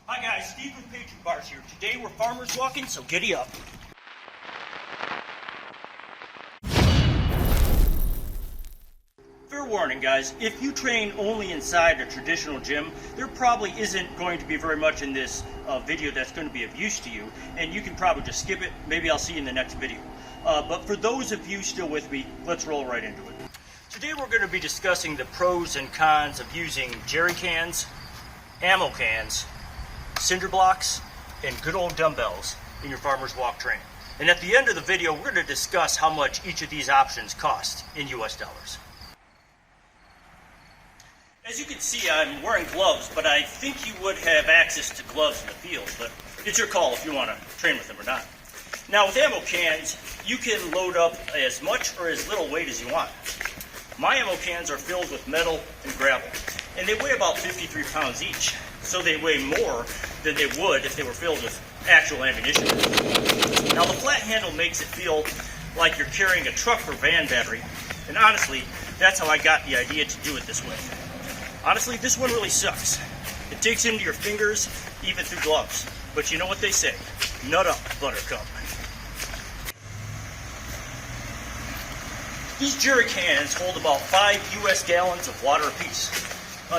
Hi guys, Steve with Patriot Bars here. Today we're farmers walking, so giddy up. Fair warning guys, if you train only inside a traditional gym, there probably isn't going to be very much in this video that's going to be of use to you, and you can probably just skip it. Maybe I'll see you in the next video. But for those of you still with me, let's roll right into it. Today we're going to be discussing the pros and cons of using jerry cans, ammo cans, cinder blocks, and good old dumbbells in your farmer's walk training. And at the end of the video, we're going to discuss how much each of these options cost in US dollars. As you can see, I'm wearing gloves, but I think you would have access to gloves in the field, but it's your call if you want to train with them or not. Now with ammo cans, you can load up as much or as little weight as you want. My ammo cans are filled with metal and gravel, and they weigh about 53 pounds each. So they weigh more than they would if they were filled with actual ammunition. Now the flat handle makes it feel like you're carrying a truck or van battery, and honestly, that's how I got the idea to do it this way. Honestly, this one really sucks. It digs into your fingers, even through gloves. But you know what they say, nut up, buttercup. These jerry cans hold about 5 US gallons of water apiece.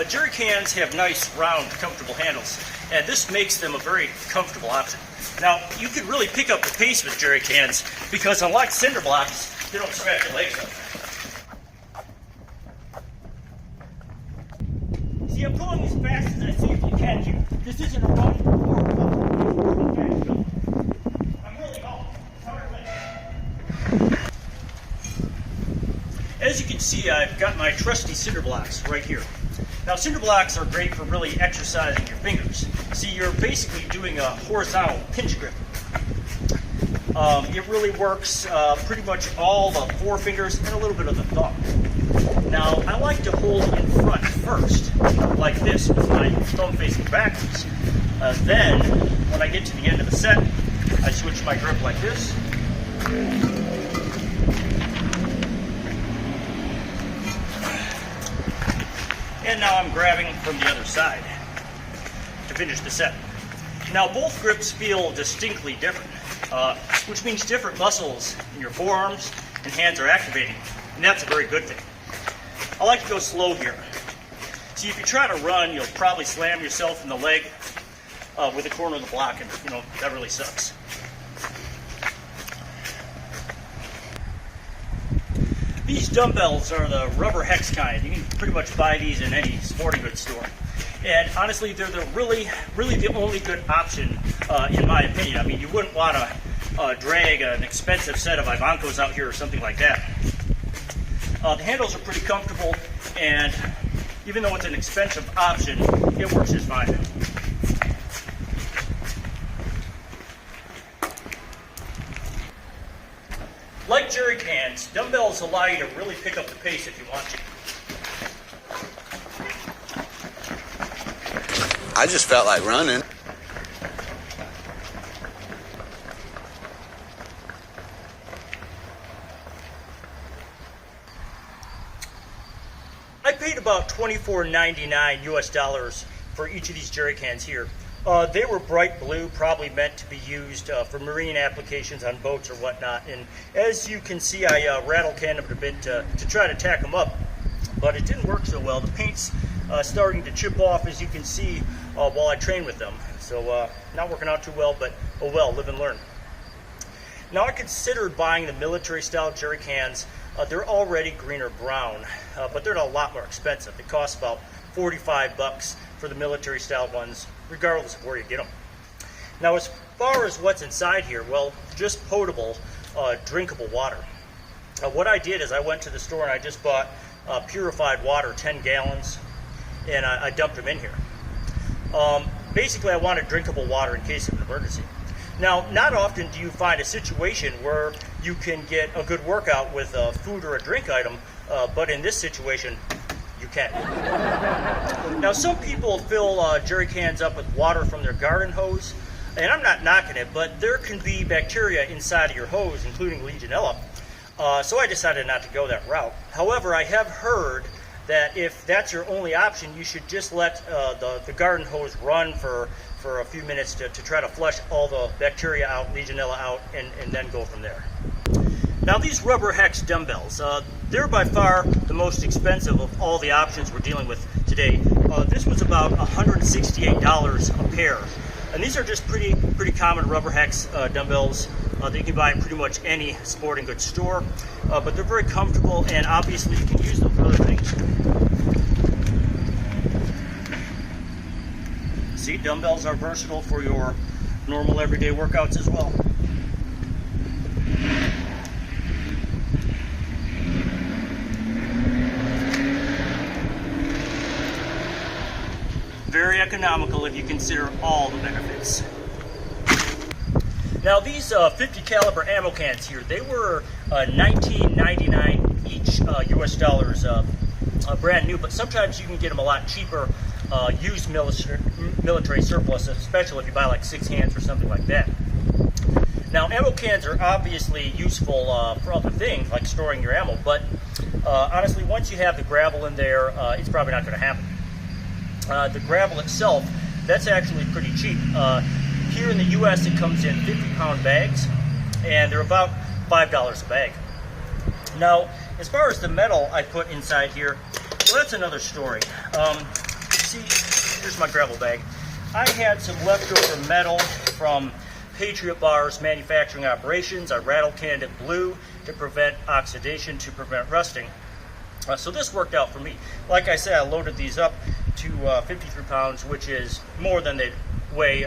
Jerry cans have nice, round, comfortable handles, and this makes them a very comfortable option. Now, you can really pick up the pace with jerry cans because unlike cinder blocks, they don't scratch your legs up. See, I'm going as fast as I safely can here. This isn't a run or a walk. I'm really going. As you can see, I've got my trusty cinder blocks right here. Now, cinder blocks are great for really exercising your fingers. See, you're basically doing a horizontal pinch grip. It really works pretty much all the forefingers and a little bit of the thumb. Now, I like to hold in front first, like this, with my thumb facing backwards. Then, when I get to the end of the set, I switch my grip like this. And now I'm grabbing from the other side to finish the set. Now both grips feel distinctly different, which means different muscles in your forearms and hands are activating, and that's a very good thing. I like to go slow here. See, if you try to run, you'll probably slam yourself in the leg with the corner of the block, and that really sucks. These dumbbells are the rubber hex kind. You can pretty much buy these in any sporting goods store. And honestly, they're really the only good option, in my opinion. I mean, you wouldn't want to drag an expensive set of Ivancos out here or something like that. The handles are pretty comfortable, and even though it's an expensive option, it works just fine. Like jerry cans, dumbbells allow you to really pick up the pace if you want to. I just felt like running. I paid about $24.99 US dollars for each of these jerry cans here. They were bright blue, probably meant to be used for marine applications on boats or whatnot. And as you can see, I rattle canned them a bit to try to tack them up, but it didn't work so well. The paint's starting to chip off, as you can see, while I train with them. So not working out too well, but oh well, live and learn. Now, I considered buying the military-style jerry cans. They're already green or brown, but they're a lot more expensive. It costs about $45 for the military-style ones, regardless of where you get them. Now, as far as what's inside here, well, just potable, drinkable water. What I did is I went to the store and I just bought purified water, 10 gallons, and I dumped them in here. Basically, I wanted drinkable water in case of an emergency. Now, not often do you find a situation where you can get a good workout with a food or a drink item, but in this situation, you can. Now, some people fill jerry cans up with water from their garden hose, and I'm not knocking it, but there can be bacteria inside of your hose, including Legionella, so I decided not to go that route. However, I have heard that if that's your only option, you should just let the garden hose run for a few minutes to try to flush all the bacteria out, Legionella out, and then go from there. Now these rubber hex dumbbells, they're by far the most expensive of all the options we're dealing with today. This was about $168 a pair. And these are just pretty common rubber hex dumbbells that you can buy in pretty much any sporting goods store. But they're very comfortable, and obviously you can use them for other things. See, dumbbells are versatile for your normal everyday workouts as well. Very economical if you consider all the benefits. Now these 50 caliber ammo cans here, they were $19.99 each US dollars, brand new, but sometimes you can get them a lot cheaper used military surplus, especially if you buy like 6 cans or something like that. Now ammo cans are obviously useful for other things like storing your ammo, but honestly once you have the gravel in there, it's probably not going to happen. The gravel itself, that's actually pretty cheap. Here in the US it comes in 50-pound bags, and they're about $5 a bag. Now as far as the metal I put inside here, well, that's another story. See, here's my gravel bag. I had some leftover metal from Patriot Bars manufacturing operations. I rattle canned it blue to prevent oxidation, to prevent rusting. So this worked out for me. Like I said, I loaded these up to 53 pounds, which is more than they'd weigh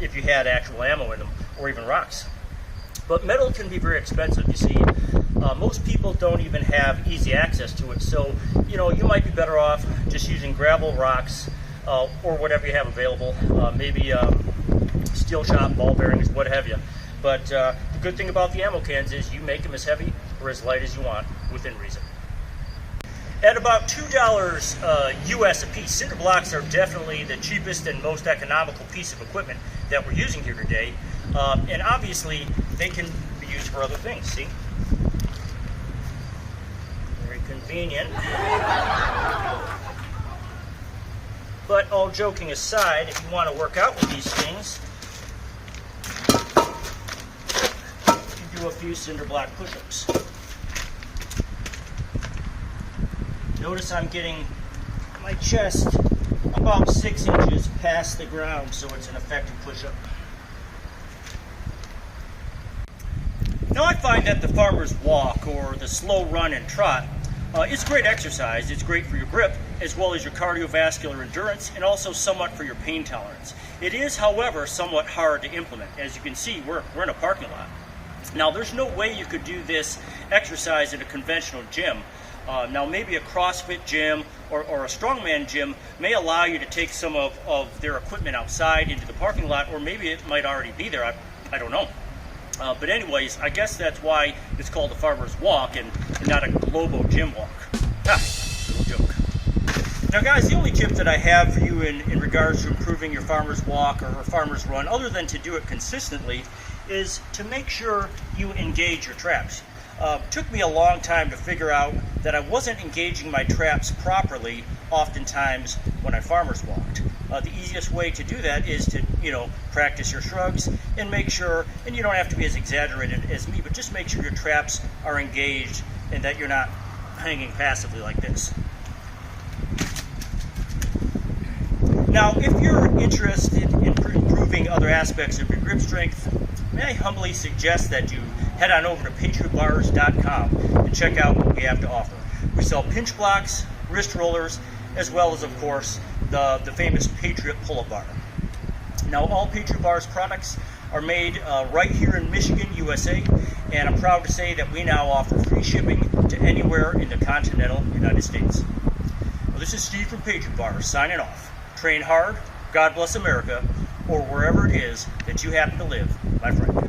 if you had actual ammo in them, or even rocks. But metal can be very expensive, you see. Most people don't even have easy access to it, so you know, you might be better off just using gravel, rocks, or whatever you have available. Maybe steel shot, ball bearings, what have you. But the good thing about the ammo cans is you make them as heavy or as light as you want within reason. At about $2 US a piece, cinder blocks are definitely the cheapest and most economical piece of equipment that we're using here today. And obviously, they can be used for other things, see? Very convenient. But all joking aside, if you want to work out with these things, you can do a few cinder block push-ups. Notice I'm getting my chest about 6 inches past the ground, so it's an effective push-up. Now I find that the farmer's walk, or the slow run and trot, it's great exercise. It's great for your grip, as well as your cardiovascular endurance, and also somewhat for your pain tolerance. It is, however, somewhat hard to implement. As you can see, we're in a parking lot. Now there's no way you could do this exercise in a conventional gym. Now maybe a CrossFit gym or a strongman gym may allow you to take some of their equipment outside into the parking lot, or maybe it might already be there, I don't know. But anyways, I guess that's why it's called a farmer's walk and not a Globo gym walk. Little joke. Now guys, the only tip that I have for you in regards to improving your farmer's walk or farmer's run, other than to do it consistently, is to make sure you engage your traps. Took me a long time to figure out that I wasn't engaging my traps properly oftentimes when I farmer's walked. The easiest way to do that is to, practice your shrugs and make sure, and you don't have to be as exaggerated as me, but just make sure your traps are engaged and that you're not hanging passively like this. Now, if you're interested in improving other aspects of your grip strength, may I humbly suggest that you head on over to patriotbars.com and check out what we have to offer. We sell pinch blocks, wrist rollers, as well as, of course, the famous Patriot pull-up bar. Now, all Patriot Bars products are made right here in Michigan, USA, and I'm proud to say that we now offer free shipping to anywhere in the continental United States. Well, this is Steve from Patriot Bars signing off. Train hard, God bless America, or wherever it is that you happen to live, my friend.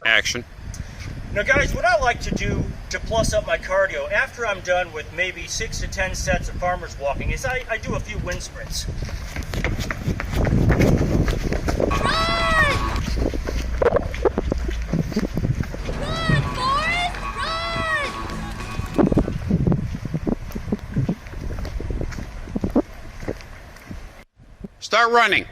Action. Now guys, what I like to do to plus up my cardio after I'm done with maybe 6 to 10 sets of farmer's walking is I do a few wind sprints. Start running.